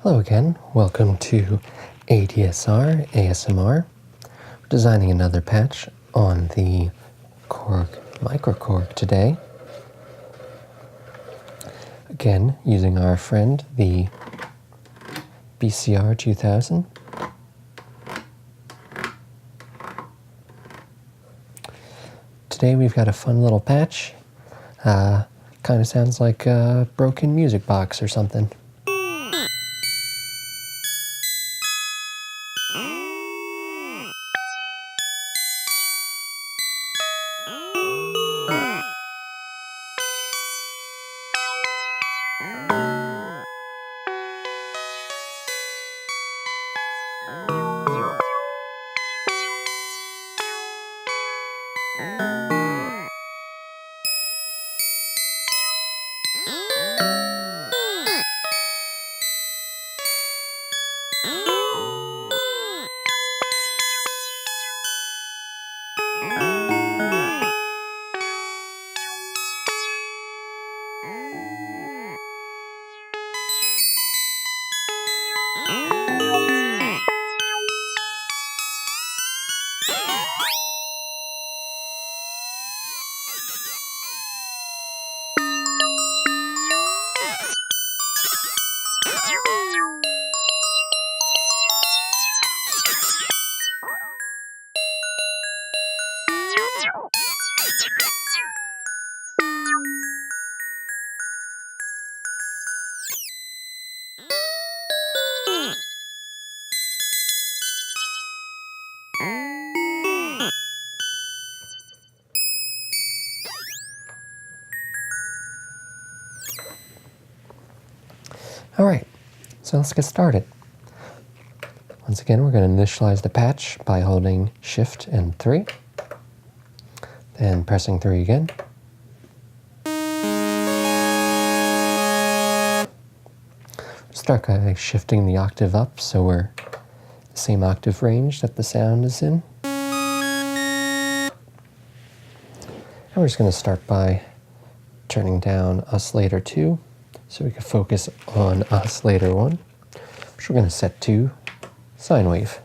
Hello again, welcome to ADSR ASMR. We're designing another patch on the Microkorg today. Again, using our friend, the BCR 2000. Today we've got a fun little patch. Kind of sounds like a broken music box or something. Alright, so let's get started. Once again, we're going to initialize the patch by holding Shift and 3, then pressing 3 again. Start by shifting the octave up so we're the same octave range that the sound is in. And we're just going to start by turning down oscillator 2 so we can focus on oscillator 1, which we're going to set to sine wave.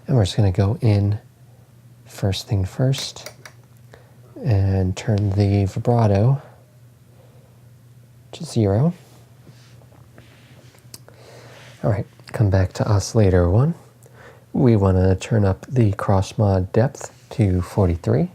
And we're just going to go in first thing first and turn the vibrato to 0. Alright, come back to oscillator 1. We want to turn up the cross mod depth to 43.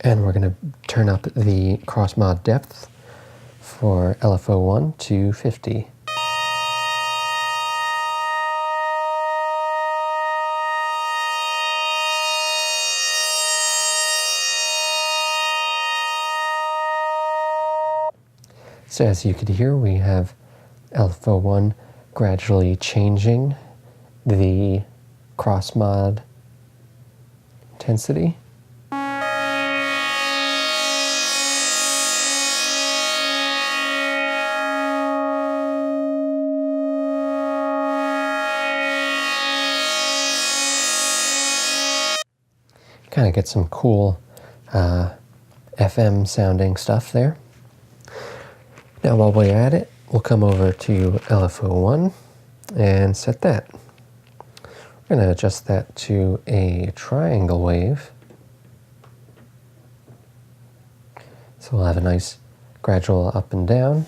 And we're going to turn up the cross mod depth for LFO1 to 50. So as you could hear, we have LFO1 gradually changing the cross mod intensity. Kind of get some cool FM sounding stuff there. Now while we're at it, we'll come over to LFO1 and set that. We're going to adjust that to a triangle wave. So we'll have a nice gradual up and down.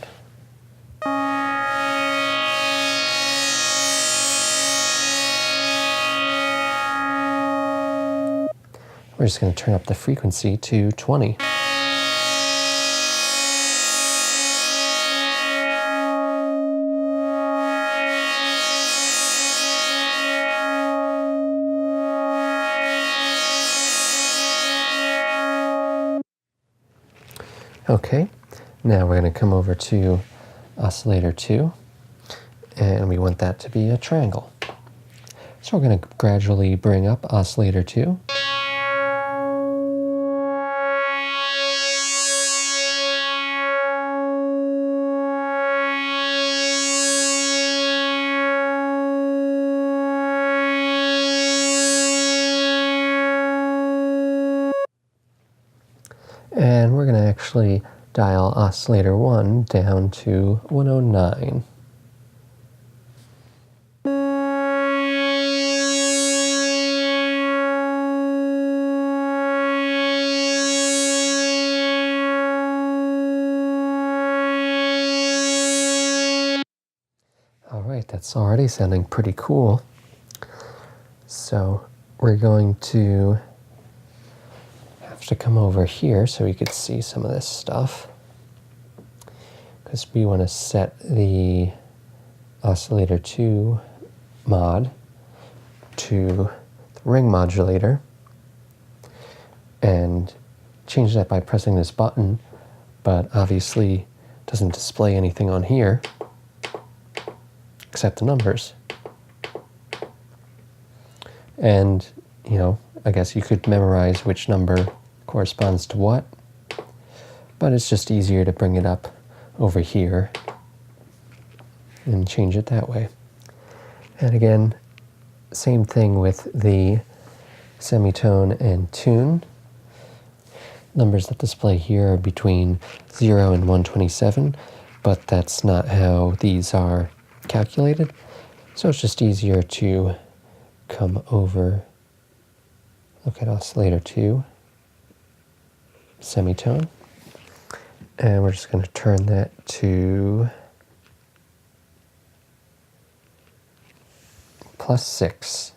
We're just going to turn up the frequency to 20. Okay, now we're going to come over to oscillator 2, and we want that to be a triangle. So we're going to gradually bring up oscillator 2. And we're going to actually dial oscillator 1 down to 109. All right, that's already sounding pretty cool. So we're going to have to come over here so we could see some of this stuff, because we want to set the oscillator 2 mod to the ring modulator and change that by pressing this button, but obviously doesn't display anything on here except the numbers. And, you know, I guess you could memorize which number corresponds to what, but it's just easier to bring it up over here and change it that way. And again, same thing with the semitone and tune. Numbers that display here are between 0 and 127, but that's not how these are calculated. So it's just easier to come over, look at oscillator 2, semitone, and we're just going to turn that to +6.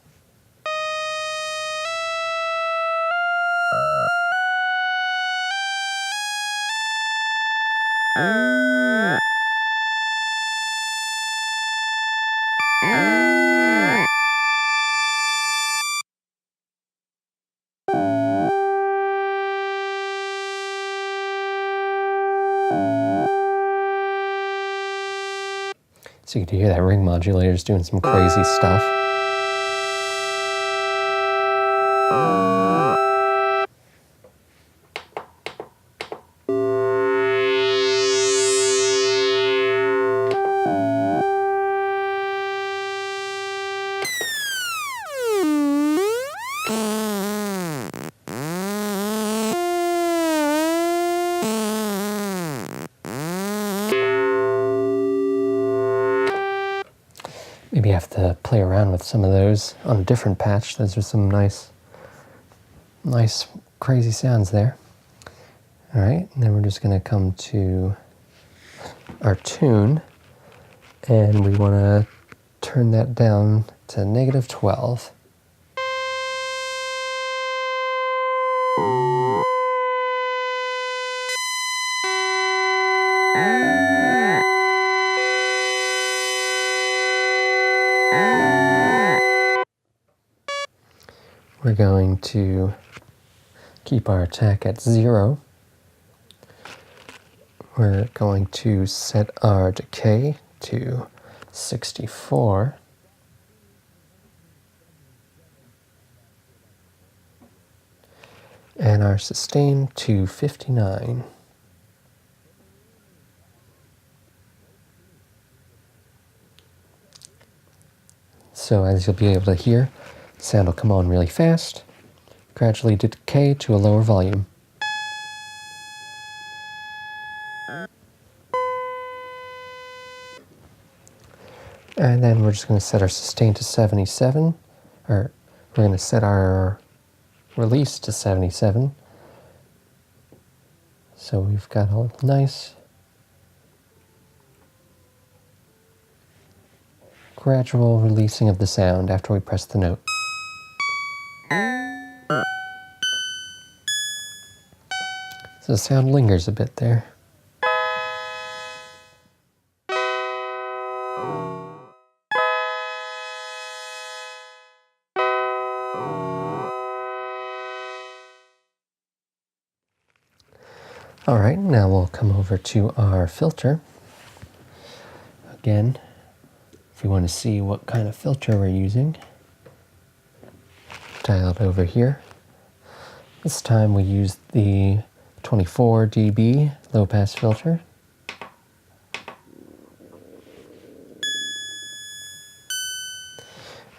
So you can hear that ring modulator is doing some crazy stuff. Maybe have to play around with some of those on a different patch. Those are some nice crazy sounds there. All right, and then we're just going to come to our tune, and we want to turn that down to -12. We're going to keep our attack at 0. We're going to set our decay to 64. And our sustain to 59. So as you'll be able to hear, the sound will come on really fast, gradually decay to a lower volume. And then we're just going to set our sustain to 77, or we're going to set our release to 77. So we've got a nice gradual releasing of the sound after we press the note. So the sound lingers a bit there. All right, now we'll come over to our filter. Again, if you want to see what kind of filter we're using, dial it over here. This time we use the 24 dB low-pass filter.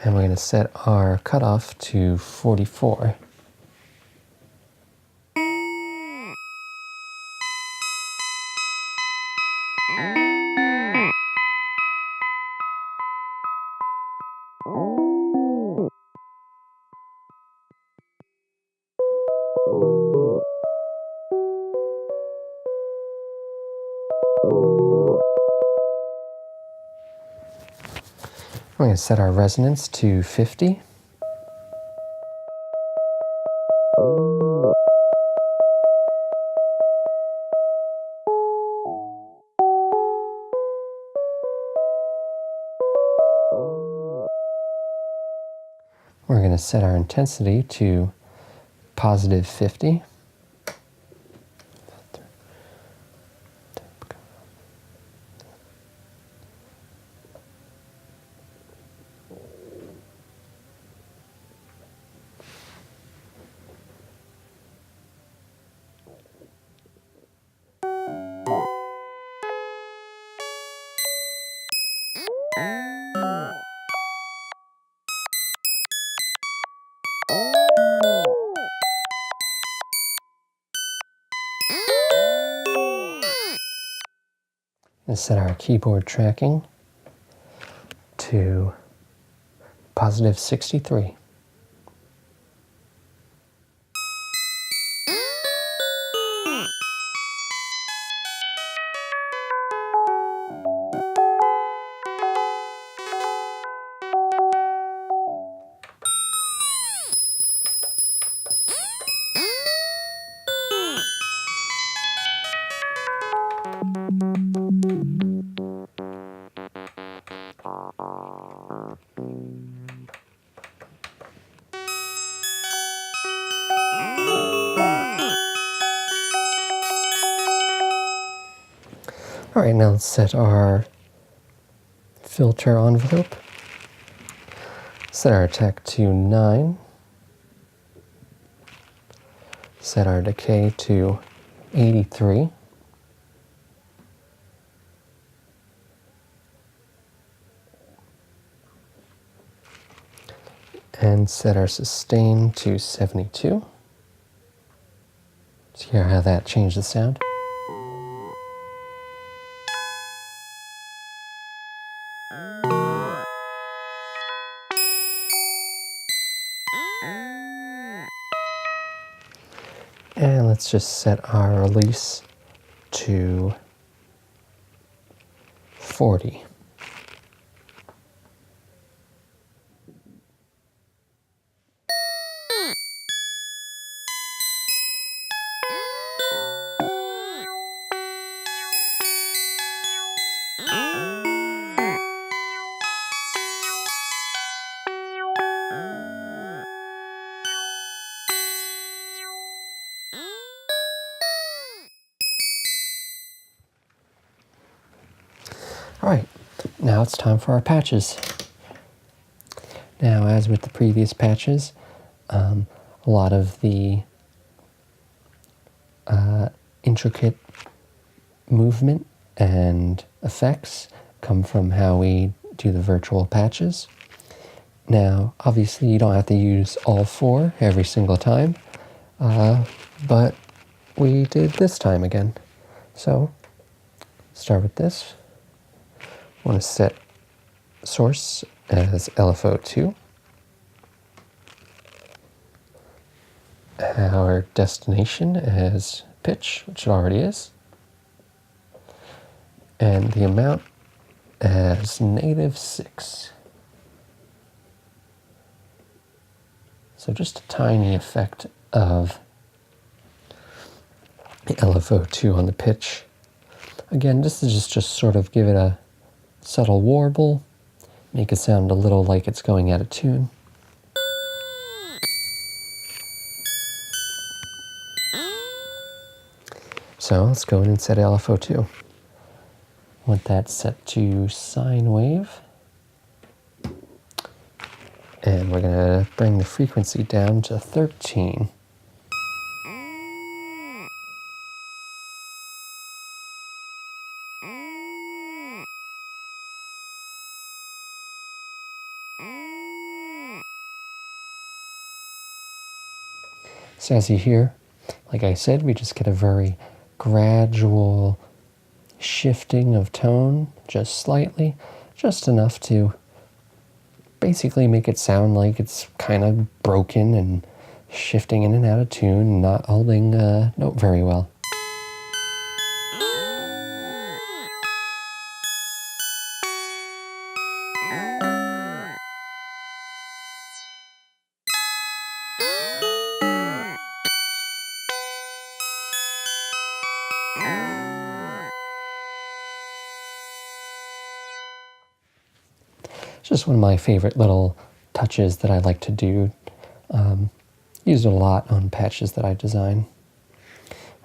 And we're going to set our cutoff to 44. We're going to set our resonance to 50. We're going to set our intensity to positive 50. And set our keyboard tracking to positive 63. All right, now let's set our filter envelope. Set our attack to 9. Set our decay to 83. And set our sustain to 72. Let's hear how that changed the sound. And let's just set our release to 40. All right, now it's time for our patches. Now, as with the previous patches, a lot of the intricate movement and effects come from how we do the virtual patches. Now, obviously, you don't have to use all 4 every single time, but we did this time again. So, start with this. I want to set source as LFO2. Our destination as pitch, which it already is. And the amount as -6. So just a tiny effect of the LFO2 on the pitch. Again, this is just sort of give it a subtle warble, make it sound a little like it's going out of tune. So let's go in and set LFO2. Want that set to sine wave. And we're going to bring the frequency down to 13. So as you hear, like I said, we just get a very gradual shifting of tone, just slightly, just enough to basically make it sound like it's kind of broken and shifting in and out of tune and not holding a note very well. It's just one of my favorite little touches that I like to do. Use it a lot on patches that I design.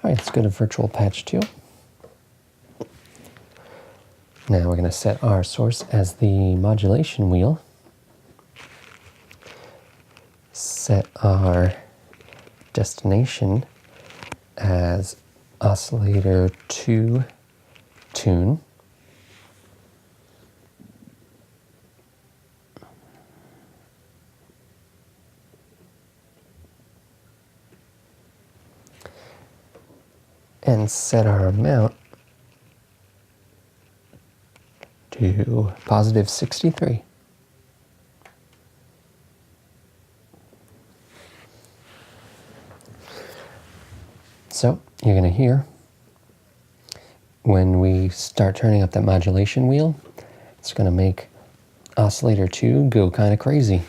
All right, let's go to virtual patch 2. Now we're going to set our source as the modulation wheel. Set our destination as oscillator 2 tune. And set our amount to positive 63. So you're going to hear when we start turning up that modulation wheel, it's going to make oscillator 2 go kind of crazy.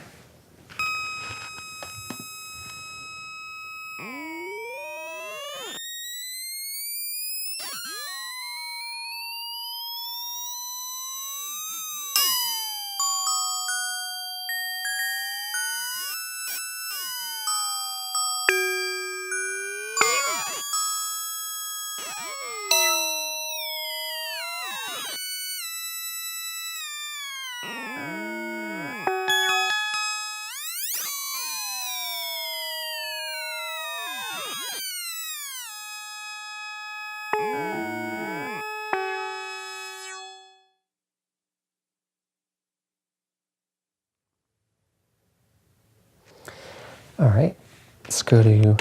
All right, let's go to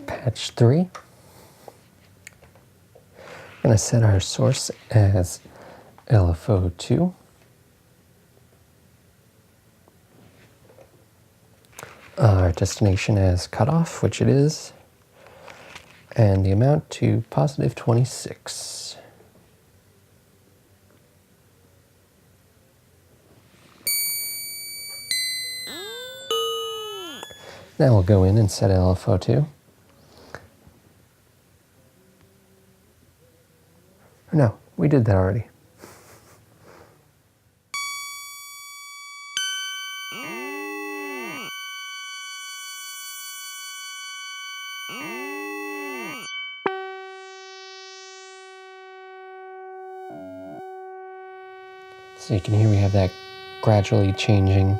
patch 3. I'm going to set our source as LFO2. Our destination as cutoff, which it is, and the amount to positive 26. Now we'll go in and set LFO2. No, we did that already. So you can hear we have that gradually changing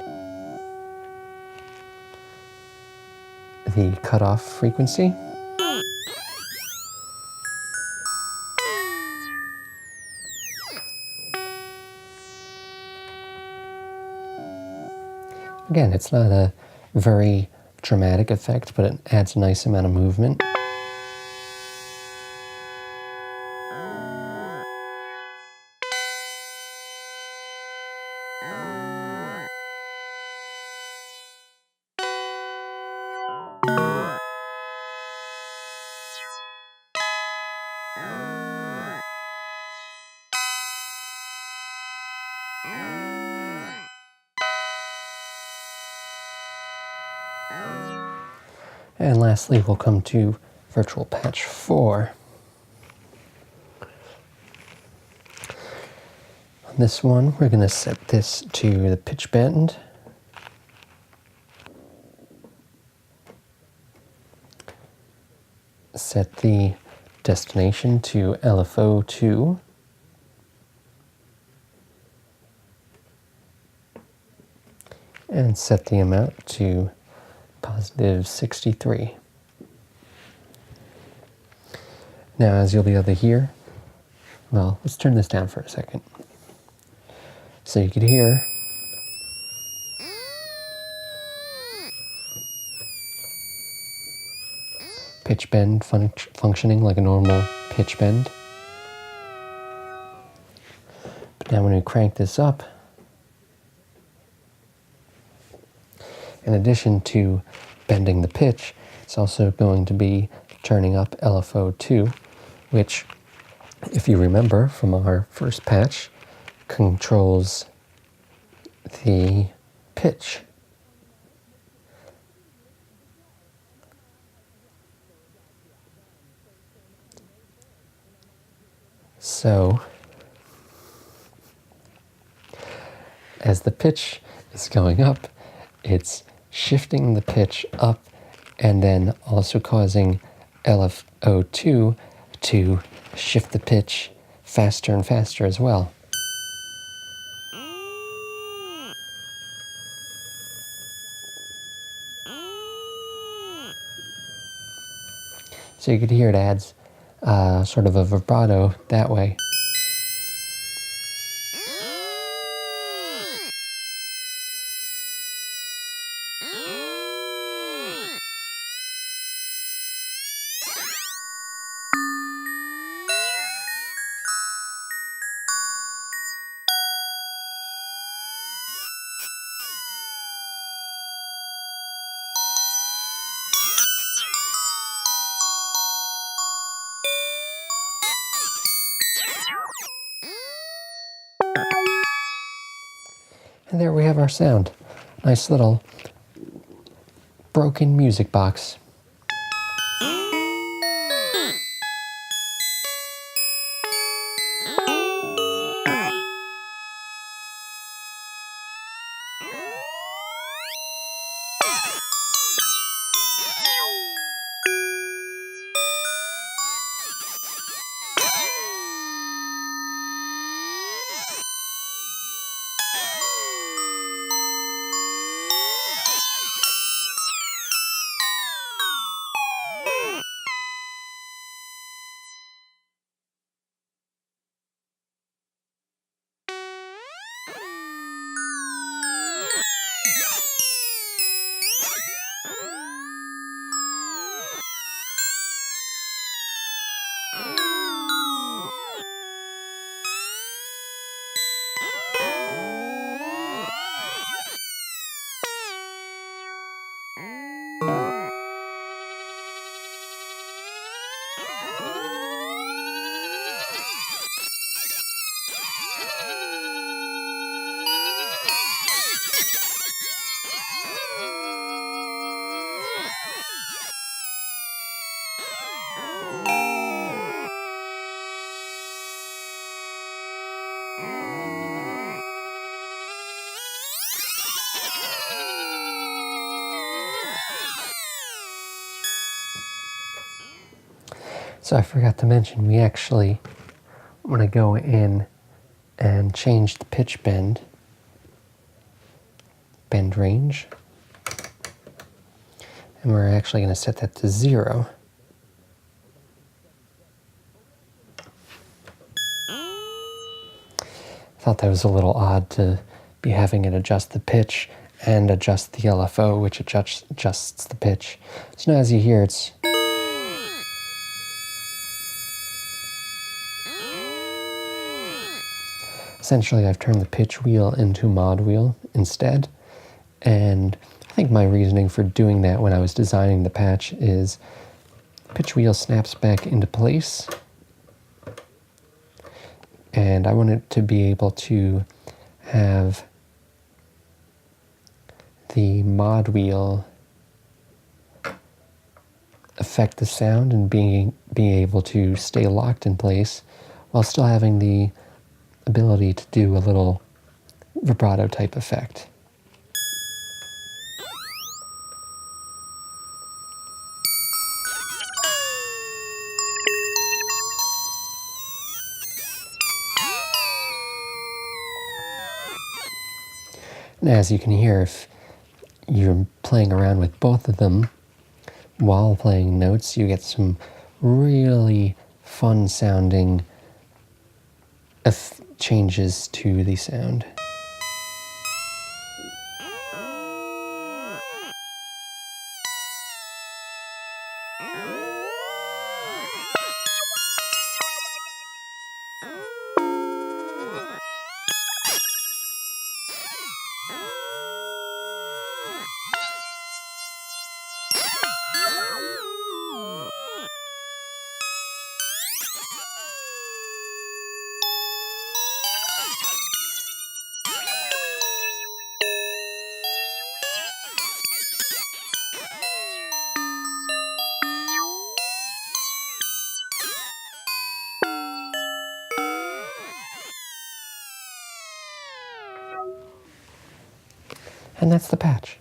the cutoff frequency. Again, it's not a very dramatic effect, but it adds a nice amount of movement. And lastly, we'll come to virtual patch 4. On this one, we're going to set this to the pitch bend. Set the destination to LFO2. And set the amount to positive 63. Now, as you'll be able to hear, well, let's turn this down for a second. So you could hear pitch bend functioning like a normal pitch bend. But now when we crank this up, in addition to bending the pitch, it's also going to be turning up LFO2, which, if you remember from our first patch, controls the pitch. So, as the pitch is going up, it's shifting the pitch up and then also causing LFO2 to shift the pitch faster and faster as well. So you could hear it adds sort of a vibrato that way. And there we have our sound. Nice little broken music box. So I forgot to mention, we actually want to go in and change the pitch bend range. And we're actually going to set that to 0. I thought that was a little odd to be having it adjust the pitch and adjust the LFO, which adjusts the pitch. So now as you hear, it's essentially I've turned the pitch wheel into mod wheel instead. And I think my reasoning for doing that when I was designing the patch is pitch wheel snaps back into place. And I want it to be able to have the mod wheel affect the sound and being able to stay locked in place while still having the ability to do a little vibrato type effect. And as you can hear, if you're playing around with both of them while playing notes, you get some really fun sounding changes to the sound. And that's the patch.